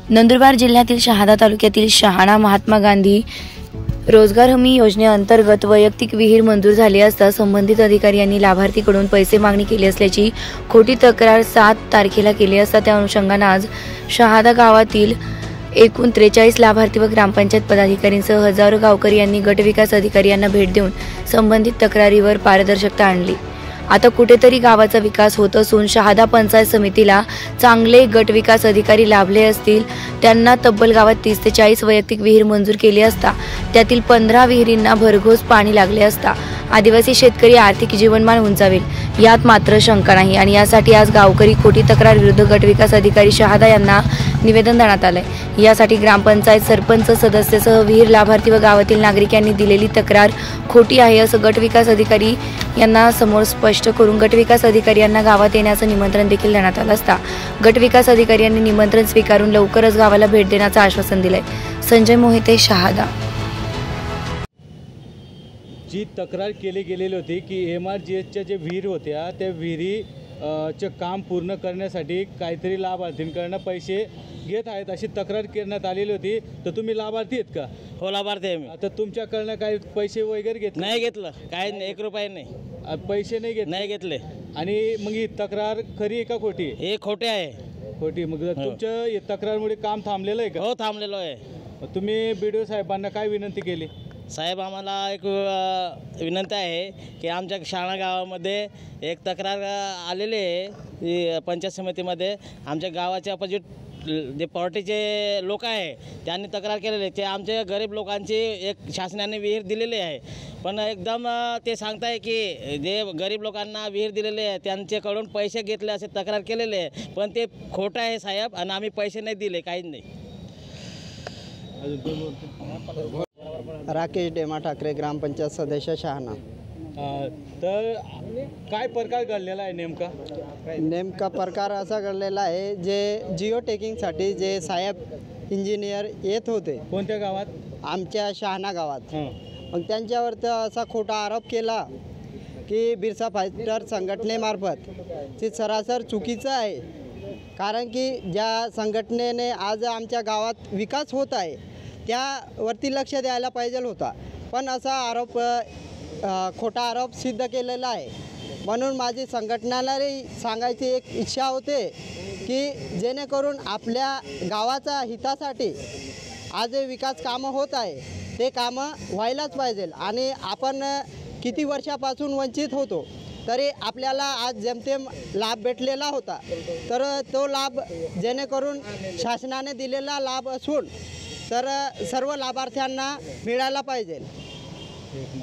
नंदुरबार जिल्ह्यातील शहादा तालुक्यातील शहाणा महात्मा गांधी रोजगार हमी योजनेअंतर्गत वैयक्तिक विहीर मंजूर झाली असता संबंधित अधिकारी यांनी लाभार्थीकडून पैसे मागणी केली असल्याची खोटी तक्रार 7 तारखेला केली असता त्या अनुषंगाने आज शहादा गावातील एकूण 43 लाभार्थी व ग्रामपंचायत पदाधिकाऱ्यांसह हजारो गावकरी यांनी गटविकास अधिकारी यांना भेट देऊन संबंधित तक्रारीवर पारदर्शकता आणली। आता कुठेतरी गावाचा विकास होत असून शहादा पंचायत समितीला चांगले गटविकास अधिकारी लाभले असतील। त्यांना तब्बल गावात 30 ते 40 वैयक्तिक विहीर मंजूर केली असता त्यातील 15 विहिरींना भरघोस पाणी लागले असता आदिवासी शेतकरी आर्थिक जीवनमान उंचावेल यात मात्र शंका नाही आणि यासाठी आज गावकरी खोटी तक्रार विरुद्ध गटविकास अधिकारी शहादा यांना निवेदन देण्यात आले। यासाठी ग्रामपंचायत सरपंच सदस्यासह विहीर लाभार्थी व गावातील नागरिकांनी दिलेली तक्रार खोटी आहे असं गटविकास अधिकारी यांना समोर स्पष्ट करून गटविकास अधिकारी यांना गावात येण्याचं निमंत्रण देखील देण्यात आलं असता गटविकास अधिकारी यांनी निमंत्रण स्वीकारून लवकरच गावाला भेट देण्याचं आश्वासन दिलंय। संजय मोहिते, शहादा। जी तक्रार केली गेलेली होती की MRGSच्या जे विहीर होत्या त्या विहिरी चे काम पूर्ण करण्यासाठी काहीतरी लाभार्थींकडून पैसे घेत आहेत अशी तक्रार करण्यात आलेली होती। तर तुम्ही लाभार्थी आहेत का? हो, लाभार्थी आहे मी। आता तुमच्याकडनं काही पैसे वगैरे घेतले? नाही घेतलं, काय 1 रुपया नाही, पैसे नाही घेतले। आणि मग ही तक्रार खरी आहे का खोटी? हे खोटे आहे। खोटी? मग तुमच्या तक्रारमुळे काम थांबलेलं आहे का? हो, थांबलेलो आहे। तुम्ही BDO साहेबांना काय विनंती केली? साहेब, आम्हाला एक विनंती आहे की आमच्या शहाणा गावामध्ये एक तक्रार आलेली आहे पंचायत समितीमध्ये। आमच्या गावाच्या अपोजिट जे पार्टीचे लोक आहे त्यांनी तक्रार केलेली आहे। ते आमच्या गरीब लोकांची एक शासनाने विहीर दिलेली आहे, पण एकदम ते सांगताय की जे गरीब लोकांना विहीर दिलेले आहे त्यांच्याकडून पैसे घेतले असे तक्रार केलेले आहे, पण ते खोटं आहे साहेब। आणि आम्ही पैसे नाही दिले, काहीच नाही। राकेश डेमा ठाकरे, ग्रामपंचायत सदस्य शहाणा। तर काय प्रकार घडलेला आहे नेमका? नेमका प्रकार असा घडलेला आहे, जे जिओ टेकिंगसाठी जे साहेब इंजिनियर येत होते। कोणत्या गावात? आमच्या शहाणा गावात। मग त्यांच्यावर असा खोटा आरोप केला की बिरसा फायटर संघटनेमार्फत ते सरासर चुकीचं आहे, कारण की ज्या संघटनेने आज आमच्या गावात विकास होत आहे त्यावरती लक्ष द्यायला पाहिजे होता, पण असा आरोप खोटा आरोप सिद्ध केलेला आहे। म्हणून माझी संघटनालाही सांगायची एक इच्छा होते की जेणेकरून आपल्या गावाच्या हितासाठी आज विकास कामं होत आहे ते कामं व्हायलाच पाहिजे। आणि आपण किती वर्षापासून वंचित होतो तरी आपल्याला आज जेमतेम लाभ भेटलेला होता, तर तो लाभ जेणेकरून शासनाने दिलेला लाभ असून तर सर्व लाभार्थ्यांना मिळाला पाहिजे।